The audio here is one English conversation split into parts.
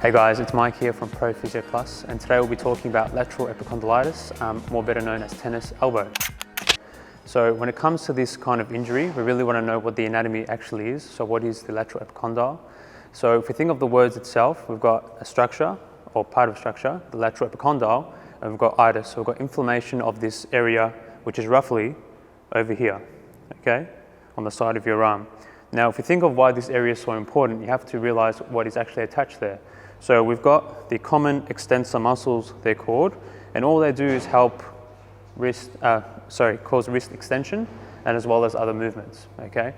Hey guys, it's Mike here from ProPhysio Plus, and today we'll be talking about lateral epicondylitis, more better known as tennis elbow. So when it comes to this kind of injury, we really want to know what the anatomy actually is. So what is the lateral epicondyle? So if we think of the words itself, we've got a structure, or part of a structure, the lateral epicondyle, and we've got itis, so we've got inflammation of this area, which is roughly over here, okay, on the side of your arm. Now, if you think of why this area is so important, you have to realize what is actually attached there. So we've got the common extensor muscles, they're called, and all they do is help cause wrist extension and as well as other movements, okay?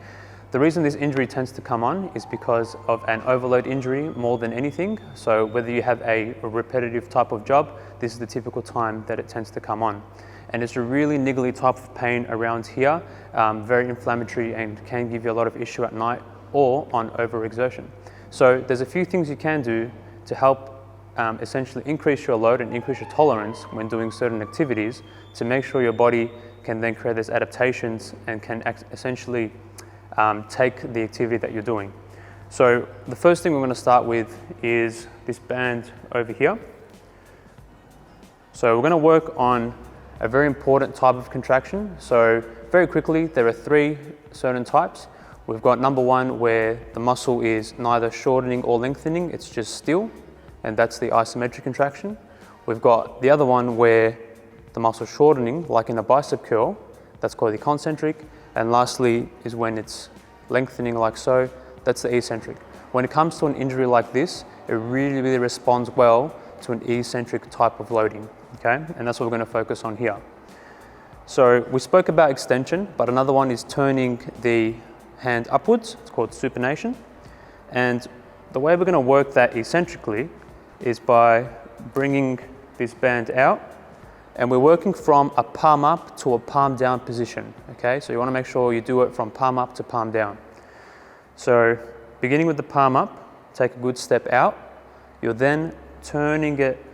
The reason this injury tends to come on is because of an overload injury more than anything. So whether you have a repetitive type of job, this is the typical time that it tends to come on. And it's a really niggly type of pain around here, very inflammatory and can give you a lot of issue at night or on overexertion. So there's a few things you can do to help essentially increase your load and increase your tolerance when doing certain activities to make sure your body can then create these adaptations and can essentially take the activity that you're doing. So the first thing we're going to start with is this band over here. So we're going to work on a very important type of contraction. So very quickly, there are three certain types. We've got number one where the muscle is neither shortening or lengthening, it's just still, and that's the isometric contraction. We've got the other one where the muscle is shortening, like in a bicep curl, that's called the concentric. And lastly is when it's lengthening like so, that's the eccentric. When it comes to an injury like this, it really responds well to an eccentric type of loading, okay? And that's what we're going to focus on here. So we spoke about extension, but another one is turning the hand upwards. It's called supination. And the way we're going to work that eccentrically is by bringing this band out, and we're working from a palm up to a palm down position, okay? So you want to make sure you do it from palm up to palm down. So beginning with the palm up, take a good step out. You're then turning it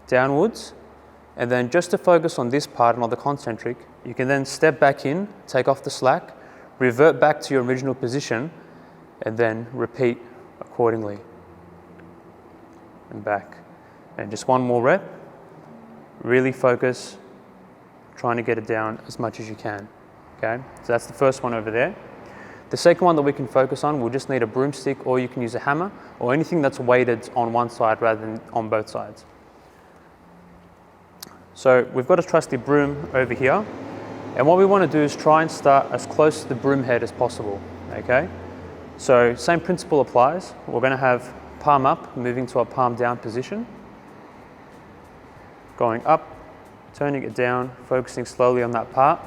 downwards, and then just to focus on this part, not the concentric, you can then step back in, take off the slack, revert back to your original position, and then repeat accordingly. And back. And just one more rep. Really focus, trying to get it down as much as you can, okay? So that's the first one over there. The second one that we can focus on, we'll just need a broomstick, or you can use a hammer, or anything that's weighted on one side rather than on both sides. So we've got a trusty broom over here, and what we want to do is try and start as close to the broom head as possible, okay? So same principle applies. We're going to have palm up, moving to a palm down position, going up, turning it down, focusing slowly on that part,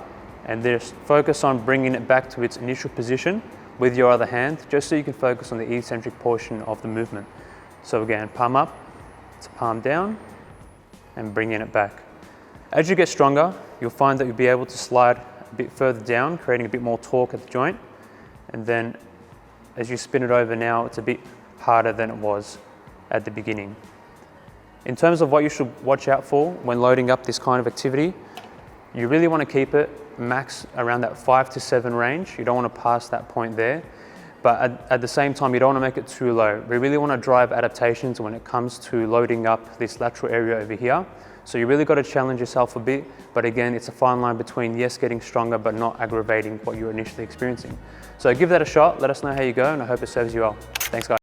and just focus on bringing it back to its initial position with your other hand, just so you can focus on the eccentric portion of the movement. So again, palm up to palm down, and bringing it back. As you get stronger, you'll find that you'll be able to slide a bit further down, creating a bit more torque at the joint, and then as you spin it over now, it's a bit harder than it was at the beginning. In terms of what you should watch out for when loading up this kind of activity, you really want to keep it max around that 5 to 7 range. You don't want to pass that point there, but at the same time, you don't want to make it too low. We really want to drive adaptations when it comes to loading up this lateral area over here. So you really got to challenge yourself a bit, but again, it's a fine line between, yes, getting stronger, but not aggravating what you're initially experiencing. So give that a shot, let us know how you go, and I hope it serves you well. Thanks, guys.